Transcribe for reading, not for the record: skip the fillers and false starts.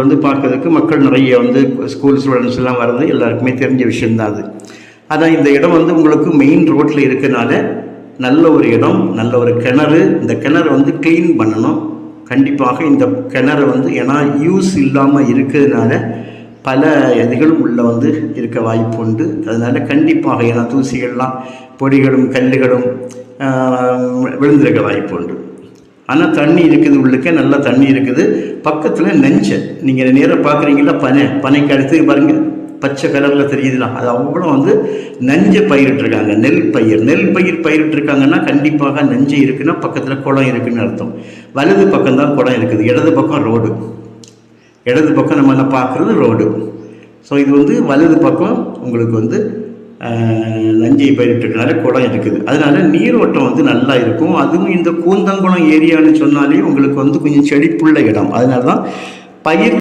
வந்து பார்க்கறதுக்கு மக்கள் நிறைய வந்து ஸ்கூல் ஸ்டூடெண்ட்ஸ் எல்லாம் வர்றது எல்லாருக்குமே தெரிஞ்ச விஷயம்தான் அது. ஆனால் இந்த இடம் வந்து உங்களுக்கு மெயின் ரோட்டில் இருக்கனால நல்ல ஒரு இடம், நல்ல ஒரு கிணறு. இந்த கிணறு வந்து க்ளீன் பண்ணணும் கண்டிப்பாக. இந்த கிணறு வந்து ஏன்னா யூஸ் இல்லாமல் இருக்கிறதுனால பல இதுகளும் உள்ளே வந்து இருக்க வாய்ப்பு உண்டு. அதனால் கண்டிப்பாக ஏன்னா தூசிகள்லாம் பொடிகளும் கல்லுகளும் விழுந்திருக்க வாய்ப்பு உண்டு. ஆனால் தண்ணி இருக்குது, உள்ளுக்க நல்லா தண்ணி இருக்குது. பக்கத்தில் நெஞ்சை நீங்கள் நேராக பார்க்குறீங்களா, பனைக்கு அடுத்து பாருங்கள் பச்சை கலரில் தெரியுதுலாம், அது அவ்வளோ வந்து நஞ்சை பயிரிட்டுருக்காங்க. நெல் பயிர் பயிரிட்டுருக்காங்கன்னா கண்டிப்பாக நஞ்சை இருக்குன்னா பக்கத்தில் குளம் இருக்குதுன்னு அர்த்தம். வலது பக்கம்தான் குளம் இருக்குது, இடது பக்கம் ரோடு. இடது பக்கம் நம்ம என்ன பார்க்குறது ரோடு. ஸோ இது வந்து வலது பக்கம் உங்களுக்கு வந்து நஞ்சை பயிரிட்டுருக்கனால குளம் இருக்குது. அதனால நீரோட்டம் வந்து நல்லா இருக்கும். அதுவும் இந்த கூந்தங்குளம் ஏரியான்னு சொன்னாலே உங்களுக்கு வந்து கொஞ்சம் செழிப்புள்ள இடம். அதனால தான் பயிர்